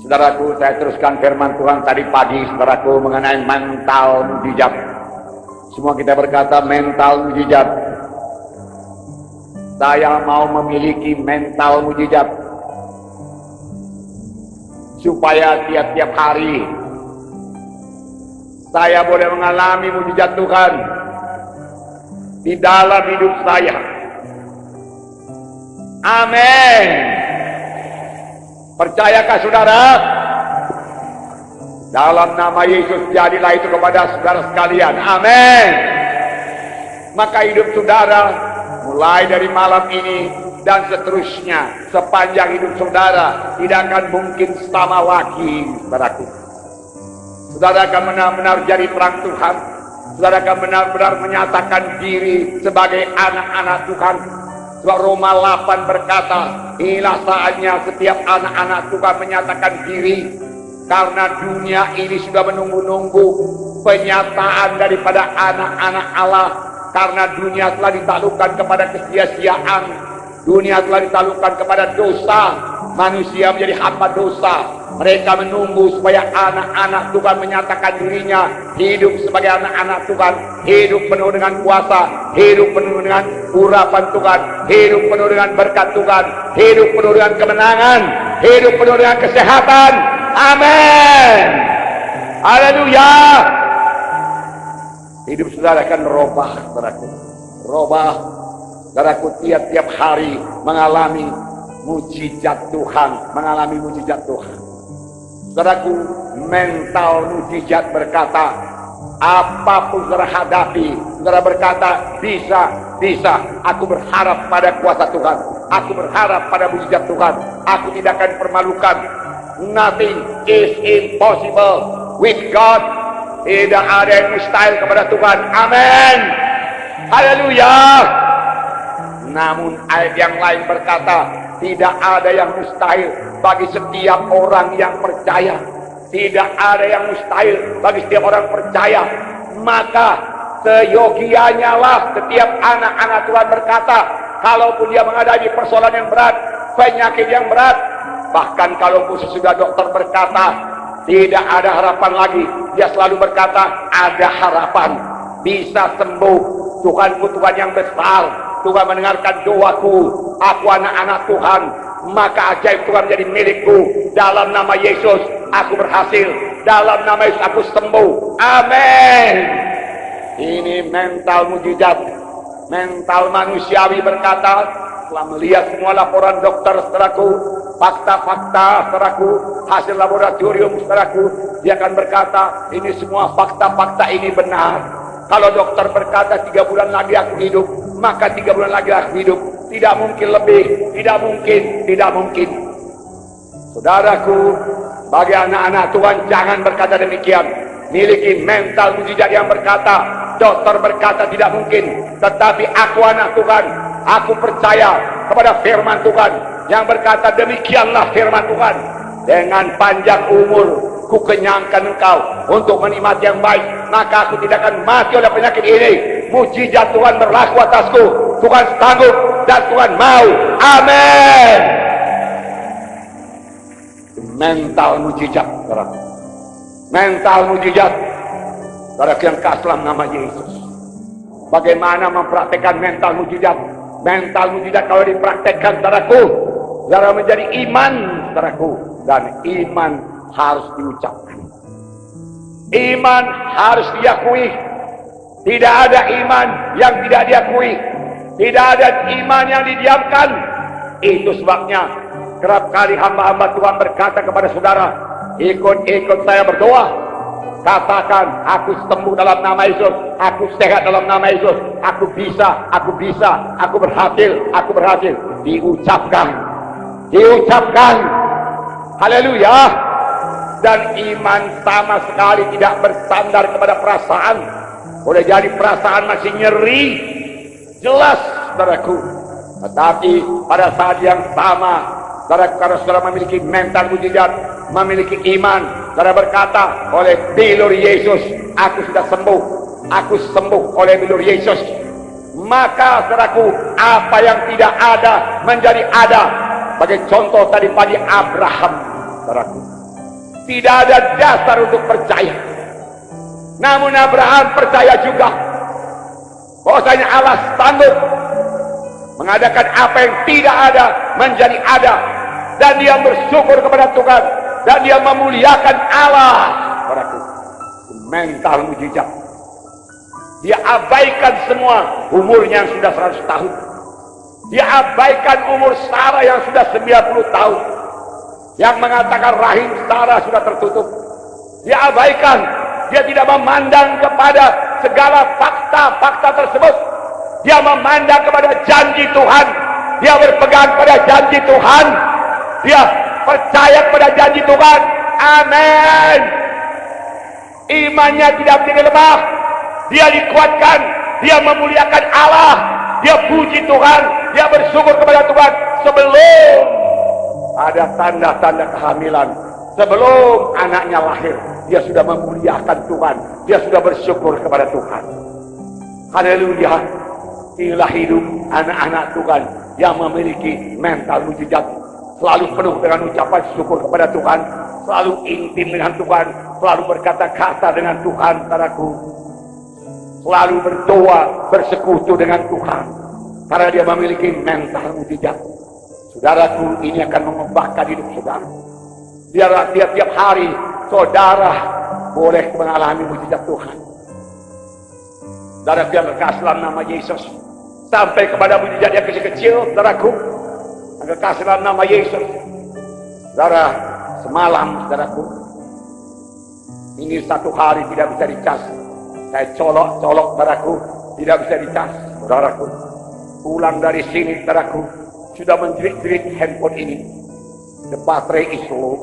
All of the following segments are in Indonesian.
Saudaraku, saya teruskan firman Tuhan tadi pagi, saudaraku, mengenai mental mujizat. Semua kita berkata mental mujizat. Saya mau memiliki mental mujizat, supaya tiap-tiap hari saya boleh mengalami mujizat Tuhan di dalam hidup saya. Amin. Percayakah saudara? Dalam nama Yesus jadilah itu kepada saudara sekalian. Amin. Maka hidup saudara mulai dari malam ini dan seterusnya sepanjang hidup saudara tidak akan mungkin sama lagi, saudaraku. Saudara akan benar-benar jadi terang Tuhan. Saudara akan benar-benar menyatakan diri sebagai anak-anak Tuhan. Sebab Roma 8 berkata, inilah saatnya setiap anak-anak Tuhan menyatakan diri, karena dunia ini sudah menunggu-nunggu penyataan daripada anak-anak Allah. Karena dunia telah ditaklukkan kepada kesia-siaan, dunia telah ditaklukkan kepada dosa, manusia menjadi hamba dosa. Mereka menunggu supaya anak-anak Tuhan menyatakan dirinya hidup sebagai anak-anak Tuhan, hidup penuh dengan kuasa, hidup penuh dengan urapan Tuhan, hidup penuh dengan berkat Tuhan, hidup penuh dengan kemenangan, hidup penuh dengan kesehatan. Amin. Haleluya. Hidup saudara akan robah, saudaraku. Robah, saudaraku, tiap-tiap hari mengalami mujizat Tuhan, mengalami mujizat Tuhan. Saudaraku, mental mujizat berkata, apapun saudara hadapi, saudara berkata, bisa, aku berharap pada kuasa Tuhan, aku berharap pada mujizat Tuhan, aku tidak akan dipermalukan. Nothing is impossible with God. Tidak ada yang mustahil kepada Tuhan. Amin. Haleluya. Namun ayat yang lain berkata, tidak ada yang mustahil bagi setiap orang yang percaya. Tidak ada yang mustahil bagi setiap orang percaya. Maka seyogianya lah setiap anak-anak Tuhan berkata, kalaupun dia menghadapi persoalan yang berat, penyakit yang berat, bahkan kalaupun sesudah dokter berkata tidak ada harapan lagi, dia selalu berkata ada harapan, bisa sembuh. Tuhanku Tuhan yang besar, Tuhan mendengarkan doaku, aku anak-anak Tuhan, maka ajaib Tuhan menjadi milikku. Dalam nama Yesus aku berhasil, dalam nama Yesus aku sembuh. Amin. Ini mental mujizat. Mental manusiawi berkata, setelah melihat semua laporan dokter, saudaraku, fakta-fakta, saudaraku, hasil laboratorium, saudaraku, dia akan berkata, ini semua fakta-fakta ini benar. Kalau dokter berkata 3 bulan lagi aku hidup, maka 3 bulan lagi aku hidup. Tidak mungkin lebih, tidak mungkin, tidak mungkin. Saudaraku, bagi anak-anak Tuhan, jangan berkata demikian. Miliki mental mujizat yang berkata, dokter berkata tidak mungkin, tetapi aku anak Tuhan, aku percaya kepada firman Tuhan yang berkata demikianlah firman Tuhan. Dengan panjang umur ku kenyangkan engkau untuk menikmati yang baik, maka aku tidak akan mati oleh penyakit ini. Mujizat Tuhan berlaku atasku. Tuhan sanggup dan Tuhan mau. Amin. Mental mujizat, saudara. Mental mujizat, saudara yang kasih dalam nama Yesus. Bagaimana mempraktekkan mental mujizat? Mental mujizat kalau dipraktekkan, saudaraku, saudara menjadi iman, saudaraku. Dan iman harus diucapkan. Iman harus diakui. Tidak ada iman yang tidak diakui. Tidak ada iman yang didiamkan. Itu sebabnya kerap kali hamba-hamba Tuhan berkata kepada saudara, ikut saya berdoa. Katakan, aku sembuh dalam nama Yesus, aku sehat dalam nama Yesus, aku bisa, aku berhasil. Diucapkan. Haleluya. Dan iman sama sekali tidak bersandar kepada perasaan. Boleh jadi perasaan masih nyeri, jelas, saudaraku. Tetapi pada saat yang sama, saudara, karena saudara memiliki mental mujizat, memiliki iman, saudara berkata, oleh bilur Yesus aku sudah sembuh. Aku sembuh oleh bilur Yesus. Maka, saudaraku, apa yang tidak ada menjadi ada. Sebagai contoh tadi pagi Abraham, saudaraku. Tidak ada dasar untuk percaya. Namun Abraham percaya juga bahwasanya Allah sanggup mengadakan apa yang tidak ada menjadi ada, dan dia bersyukur kepada Tuhan dan dia memuliakan Allah. Saudaraku, mental mujizat. Dia abaikan semua umurnya yang sudah 100 tahun. Dia abaikan umur Sarah yang sudah 90 tahun, yang mengatakan rahim Sarah sudah tertutup. Dia abaikan. Dia tidak memandang kepada segala fakta-fakta tersebut. Dia memandang kepada janji Tuhan. Dia berpegang pada janji Tuhan. Dia percaya kepada janji Tuhan. Amin. Imannya tidak menjadi lemah. Dia dikuatkan. Dia memuliakan Allah. Dia puji Tuhan. Dia bersyukur kepada Tuhan. Sebelum ada tanda-tanda kehamilan, sebelum anaknya lahir, dia sudah memuliakan Tuhan. Dia sudah bersyukur kepada Tuhan. Haleluya. Inilah hidup anak-anak Tuhan yang memiliki mental mujizat. Selalu penuh dengan ucapan syukur kepada Tuhan. Selalu intim dengan Tuhan. Selalu berkata-kata dengan Tuhan, saudaraku. Selalu berdoa, bersekutu dengan Tuhan. Karena dia memiliki mental mujizat. Saudaraku, ini akan mengubahkan hidup saudara. Biarlah tiap-tiap hari saudara boleh mengalami mujizat Tuhan. Saudara, biar kekasih dalam nama Yesus sampai kepada mujizat yang kecil-kecil, saudaraku. Kekasih dalam nama Yesus. Saudara, semalam, saudaraku, ini satu hari tidak bisa dicas. Saya colok-colok, saudaraku, tidak bisa dicas, saudaraku. Pulang dari sini, saudaraku, sudah menjerit-jerit handphone ini. The battery is low.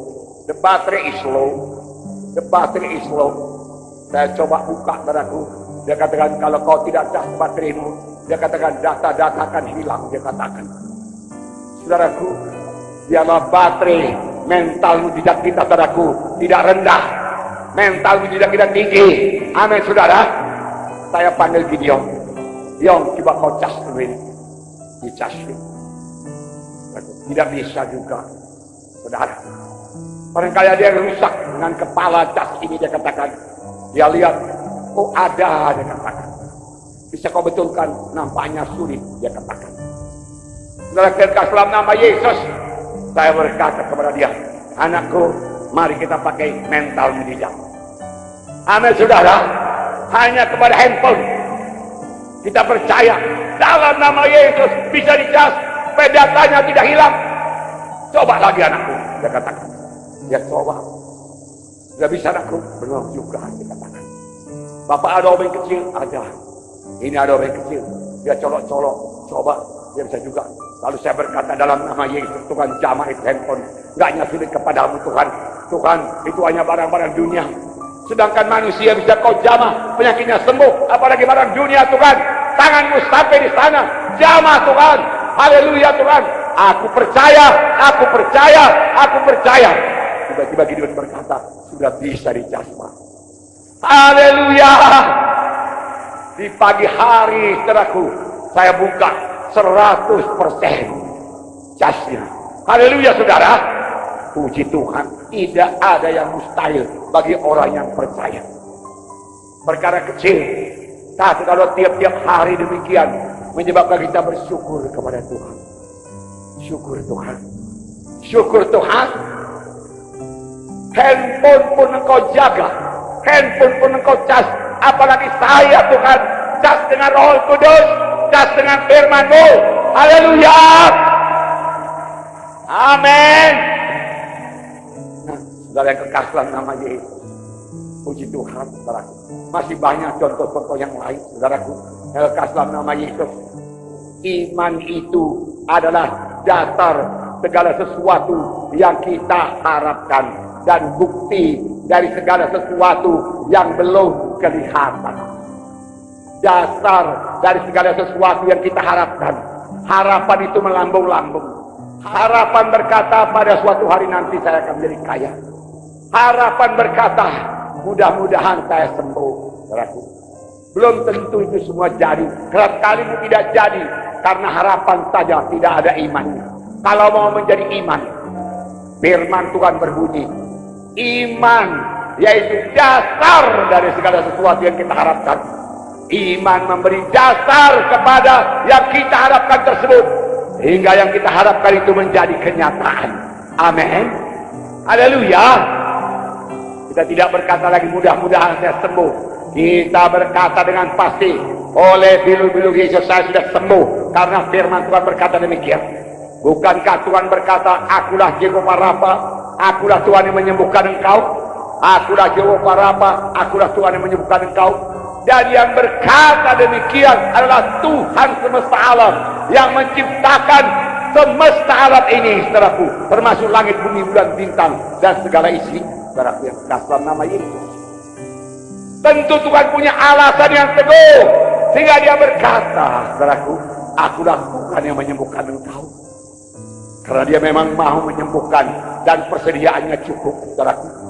The battery is low. The battery is low. Saya coba buka, saudaraku. Dia katakan, kalau kau tidak cas bateraimu, dia katakan data-data akan hilang. Dia katakan, saudaraku, biarlah baterai mental mujizat kita, saudaraku, tidak rendah. Mental mujizat kita tinggi. Amin, saudara. Saya panggil Gideon. Gideon, coba kau cas dulu ini. Dicas dulu. Tidak bisa juga, saudara. Barangkali ada yang rusak dengan kepala cas ini, dia katakan. Dia lihat, oh ada, dia katakan. Bisa kau betulkan? Nampaknya sulit, dia katakan. Saudara, kekasih dalam nama Yesus, saya berkata kepada dia, anakku, mari kita pakai mental mujizat. Amin, saudara. Hanya kepada handphone kita percaya dalam nama Yesus bisa dicas, supaya datanya tidak hilang. Coba lagi, anakku, dia katakan. Dia coba. Tidak bisa, anakku. Belum juga, dia katakan. Bapak, ada obeng kecil? Ada. Ini ada obeng kecil. Dia colok-colok. Coba. Dia bisa juga. Lalu saya berkata dalam nama Yesus, Tuhan, jamah itu handphone. Gak nyasulit kepadamu, Tuhan. Tuhan, itu hanya barang-barang dunia. Sedangkan manusia bisa kau jamah, penyakitnya sembuh. Apalagi barang dunia, Tuhan. Tanganmu sampai di sana. Jamah, Tuhan. Haleluya, Tuhan. Aku percaya, aku percaya, aku percaya. Tiba-tiba Gideon berkata, sudah bisa dicasma. Haleluya. Di pagi hari, saudaraku, saya buka 100% casnya. Haleluya, saudara. Puji Tuhan, tidak ada yang mustahil bagi orang yang percaya. Perkara kecil, tapi kalau tiap-tiap hari demikian, menyebabkan kita bersyukur kepada Tuhan. Syukur Tuhan. Syukur Tuhan. Handphone pun engkau jaga. Handphone pun engkau cas. Apalagi saya, Tuhan. Cas dengan Roh Kudus. Cas dengan firman-Mu. Haleluya. Amin. Nah, saudara yang kekasih dalam nama Yesus. Puji Tuhan, saudaraku. Masih banyak contoh-contoh yang lain, saudaraku. Yang kekasih dalam nama Yesus. Iman itu adalah dasar segala sesuatu yang kita harapkan dan bukti dari segala sesuatu yang belum kelihatan. Dasar dari segala sesuatu yang kita harapkan. Harapan itu melambung-lambung. Harapan berkata, pada suatu hari nanti saya akan menjadi kaya. Harapan berkata, mudah-mudahan saya sembuh. Saudaraku, belum tentu itu semua jadi. Kerap kali itu tidak jadi karena harapan saja, tidak ada imannya. Kalau mau menjadi iman, firman Tuhan berbunyi, Iman yaitu dasar dari segala sesuatu yang kita harapkan. Iman memberi dasar kepada yang kita harapkan tersebut, hingga yang kita harapkan itu menjadi kenyataan. Amin. Haleluya. Kita tidak berkata lagi mudah-mudahan saya sembuh. Kita berkata dengan pasti, oleh bilu-bilu Yesus saya sudah sembuh, karena firman Tuhan berkata demikian. Bukankah Tuhan berkata, akulah Jehovah Rafa, akulah Tuhan yang menyembuhkan engkau. Akulah Jehovah Rafa, akulah Tuhan yang menyembuhkan engkau. Dan yang berkata demikian adalah Tuhan semesta alam, yang menciptakan semesta alam ini, saudaraku, termasuk langit, bumi, bulan, bintang, dan segala isi, saudaraku, yang dalam nama Yesus. Tentu Tuhan punya alasan yang teguh, sehingga dia berkata, saudaraku, akulah Tuhan yang menyembuhkan engkau. Karena dia memang mau menyembuhkan, dan persediaannya cukup, saudaraku.